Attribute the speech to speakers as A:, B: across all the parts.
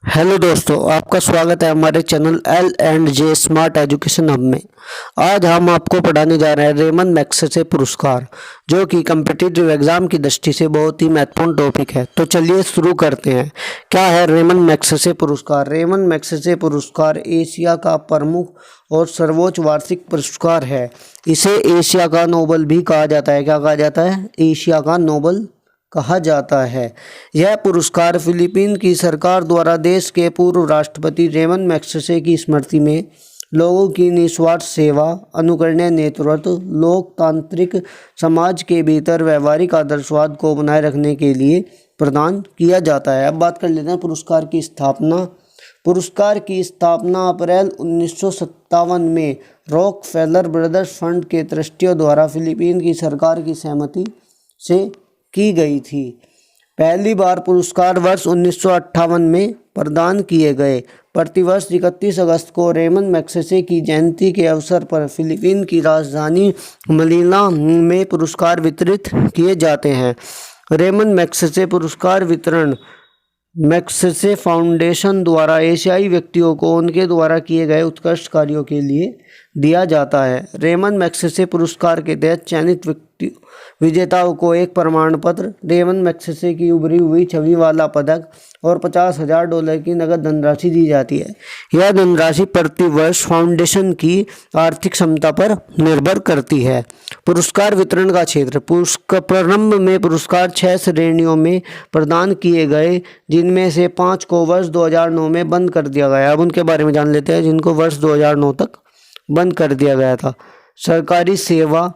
A: Hello दोस्तों, आपका स्वागत है हमारे channel L and J smart education hub में। आज हम आपको पढ़ाने जा रहे हैं रेमन मैग्सेसे पुरस्कार, जो कि कम्पिटिटिव एग्जाम की दृष्टि से बहुत ही महत्वपूर्ण टॉपिक है। तो चलिए शुरू करते हैं। क्या है रेमन मैग्सेसे पुरस्कार? रेमन मैग्सेसे पुरस्कार एशिया का प्रमुख और सर्वोच्च वार्षिक पुरस्कार है। इसे एशिया का नोबल भी कहा जाता है। क्या कहा जाता है? एशिया का नोबल कहा जाता है। यह पुरस्कार फिलीपीन की सरकार द्वारा देश के पूर्व राष्ट्रपति रेमन मैग्सेसे की स्मृति में लोगों की निस्वार्थ सेवा, अनुकरणीय नेतृत्व, लोकतांत्रिक समाज के भीतर व्यवहारिक आदर्शवाद को बनाए रखने के लिए प्रदान किया जाता है। अब बात कर लेते हैं पुरस्कार की स्थापना। पुरस्कार की स्थापना अप्रैल 1957 में रॉकफेलर ब्रदर्स फंड के ट्रस्टियों द्वारा फिलीपीन की सरकार की सहमति से की गई थी। पहली बार पुरस्कार वर्ष 1958 में प्रदान किए गए। प्रतिवर्ष 31 अगस्त को रेमन मैग्सेसे की जयंती के अवसर पर फिलीपीन की राजधानी मनीला में पुरस्कार वितरित किए जाते हैं। रेमन मैग्सेसे पुरस्कार वितरण मैग्सेसे फाउंडेशन द्वारा एशियाई व्यक्तियों को उनके द्वारा किए गए उत्कृष्ट कार्यों के लिए दिया जाता है। रेमन मैग्सेसे पुरस्कार के तहत चयनित विजेताओं को एक प्रमाण पत्र, रेमन मैग्सेसे की उभरी हुई छवि वाला पदक और $50,000 की नगद धनराशि दी जाती है। यह धनराशि प्रतिवर्ष फाउंडेशन की आर्थिक क्षमता पर निर्भर करती है। पुरस्कार वितरण का क्षेत्र। प्रारंभ में पुरस्कार 6 श्रेणियों में प्रदान किए गए, जिनमें से 5 को वर्ष 2009 में बंद कर दिया गया। अब उनके बारे में जान लेते हैं, जिनको वर्ष 2009 तक बंद कर दिया गया था। सरकारी सेवा,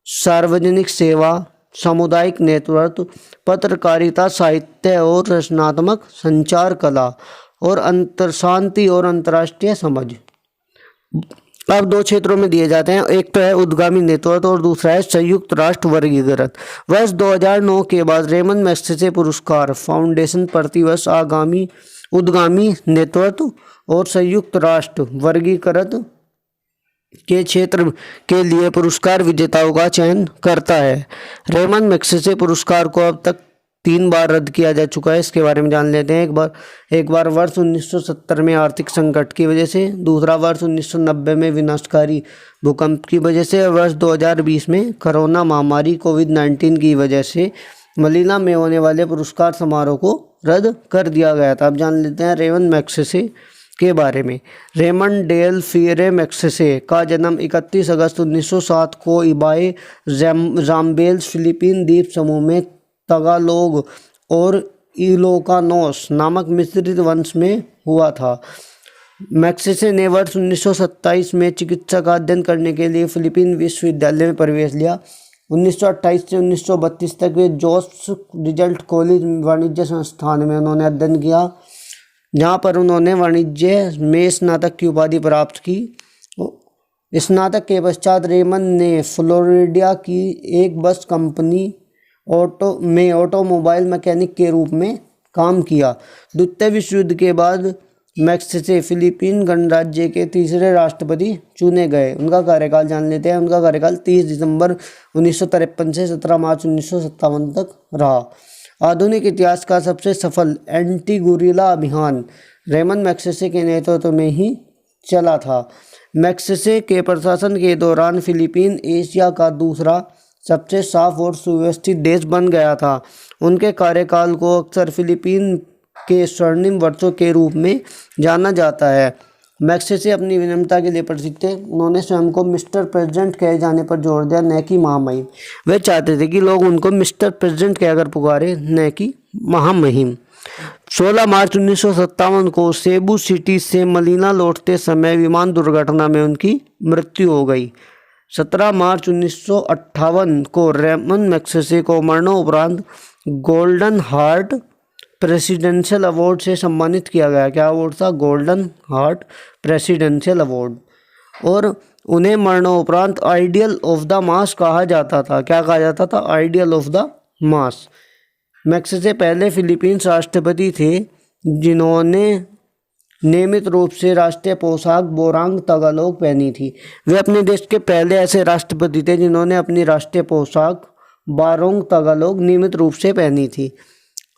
A: सार्वजनिक सेवा, सामुदायिक नेतृत्व, पत्रकारिता, साहित्य और रचनात्मक संचार, कला और अंतर्शांति और अंतर्राष्ट्रीय समझ। अब 2 क्षेत्रों में दिए जाते हैं। एक तो है उद्गामी नेतृत्व और दूसरा है संयुक्त राष्ट्र वर्गीकृत। वर्ष 2009 के बाद रेमन मैग्सेसे पुरस्कार फाउंडेशन प्रतिवर्ष उद्गामी नेतृत्व और संयुक्त राष्ट्र वर्गीकृत के क्षेत्र के लिए पुरस्कार विजेताओं का चयन करता है। रेमन मैग्सेसे पुरस्कार को अब तक 3 बार रद्द किया जा चुका है। इसके बारे में जान लेते हैं। एक बार वर्ष 1970 में आर्थिक संकट की वजह से, दूसरा वर्ष 1990 में विनाशकारी भूकंप की वजह से, वर्ष 2020 में कोरोना महामारी कोविड-19 की वजह से मनीला में होने वाले पुरस्कार समारोह को रद्द कर दिया गया था। अब जान लेते हैं रेमन मैग्सेसे के बारे में। रेमन डेल फिएरे मैग्सेसे का जन्म 31 अगस्त 1907 को इबाए जाम्बेल्स फिलीपीन द्वीप समूह में तगालोग और इलोकानोस नामक मिश्रित वंश में हुआ था। मैग्सेसे ने वर्ष 1927 में चिकित्सा का अध्ययन करने के लिए फिलीपीन विश्वविद्यालय में प्रवेश लिया। 1928 से 1932 तक वे जोस रिजल्ट कॉलेज वाणिज्य संस्थान में उन्होंने अध्ययन किया, जहाँ पर उन्होंने वाणिज्य में स्नातक की उपाधि प्राप्त की। स्नातक के पश्चात रेमन ने फ्लोरिडा की एक बस कंपनी ऑटोमोबाइल मैकेनिक के रूप में काम किया। द्वितीय विश्व युद्ध के बाद मैग्सेसे फिलीपीन गणराज्य के तीसरे राष्ट्रपति चुने गए। उनका कार्यकाल जान लेते हैं। उनका कार्यकाल 30 दिसंबर 1953 से 17 मार्च 1957 तक रहा। आधुनिक इतिहास का सबसे सफल एंटी गुरिल्ला अभियान रेमन मैग्सेसे के नेतृत्व में ही चला था। मैग्सेसे के प्रशासन के दौरान फिलीपीन एशिया का दूसरा सबसे साफ और सुव्यवस्थित देश बन गया था। उनके कार्यकाल को अक्सर फिलीपीन के स्वर्णिम वर्षों के रूप में जाना जाता है। मैग्सेसे अपनी विनम्रता के लिए प्रसिद्ध थे। उन्होंने स्वयं को मिस्टर प्रेसिडेंट कहे जाने पर जोर दिया, न कि महामहिम। वे चाहते थे कि लोग उनको मिस्टर प्रेसिडेंट कहकर पुकारे, न कि महामहिम। 16 मार्च 1957 को सेबू सिटी से मनीला लौटते समय विमान दुर्घटना में उनकी मृत्यु हो गई। 17 मार्च 1958 को रेमन मैग्सेसे को मरणोपरांत गोल्डन हार्ट प्रेसिडेंशियल अवार्ड से सम्मानित किया गया। क्या अवार्ड था? Golden heart presidential award. और उन्हें मरणोपरांत आइडियल ऑफ द मास कहा जाता था। क्या कहा जाता था? Ideal of the mass. Magsaysay पहले फिलीपींस राष्ट्रपति थे जिन्होंने नियमित रूप से राष्ट्रीय पोशाक बोरांग तगालोग पहनी थी। वे अपने देश के पहले ऐसे राष्ट्रपति थे जिन्होंने अपनी राष्ट्रीय पोशाक बोरांग तगालोग नियमित रूप से पहनी थी।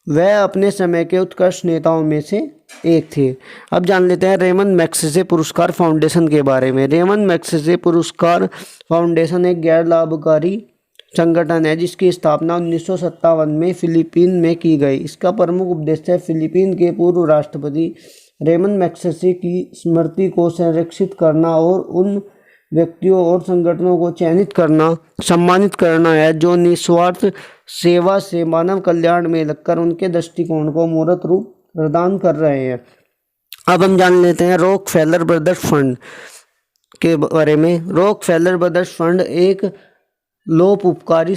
A: वह अपने समय के उत्कृष्ट नेताओं में से एक थे। अब जान लेते हैं रेमन मैग्सेसे पुरस्कार फाउंडेशन के बारे में। रेमन मैग्सेसे पुरस्कार फाउंडेशन एक गैर लाभकारी संगठन है जिसकी स्थापना 1957 में फिलीपीन में की गई। इसका प्रमुख उद्देश्य फिलीपीन के पूर्व राष्ट्रपति रेमन मैग्सेसे की स्मृति को संरक्षित करना और उन व्यक्तियों और संगठनों को चयनित करना, सम्मानित करना है जो निस्वार्थ सेवा से मानव कल्याण में लगकर उनके दृष्टिकोण को मूर्त रूप प्रदान कर रहे हैं। अब हम जान लेते हैं रॉकफेलर ब्रदर्स फंड के बारे में। रॉकफेलर ब्रदर्स फंड एक लोक उपकारी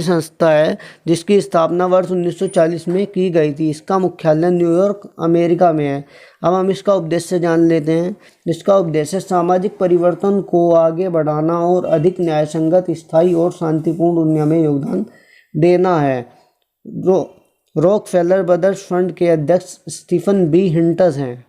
A: संस्था है जिसकी स्थापना वर्ष 1940 में की गई थी। इसका मुख्यालय न्यूयॉर्क, अमेरिका में है। अब हम इसका उद्देश्य जान लेते हैं। इसका उद्देश्य सामाजिक परिवर्तन को आगे बढ़ाना और अधिक न्यायसंगत, स्थायी और शांतिपूर्ण दुनिया में योगदान देना है। रॉकफेलर ब्रदर्स फंड के अध्यक्ष स्टीफन बी हिंटस हैं।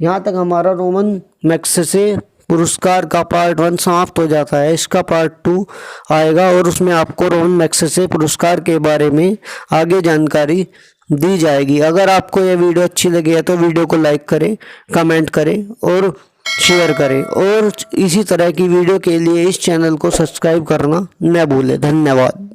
A: यहाँ तक हमारा रेमन मैग्सेसे पुरस्कार का पार्ट 1 समाप्त हो जाता है। इसका पार्ट 2 आएगा और उसमें आपको रेमन मैग्सेसे पुरस्कार के बारे में आगे जानकारी दी जाएगी। अगर आपको यह वीडियो अच्छी लगी है तो वीडियो को लाइक करें, कमेंट करें और शेयर करें, और इसी तरह की वीडियो के लिए इस चैनल को सब्सक्राइब करना न भूलें। धन्यवाद।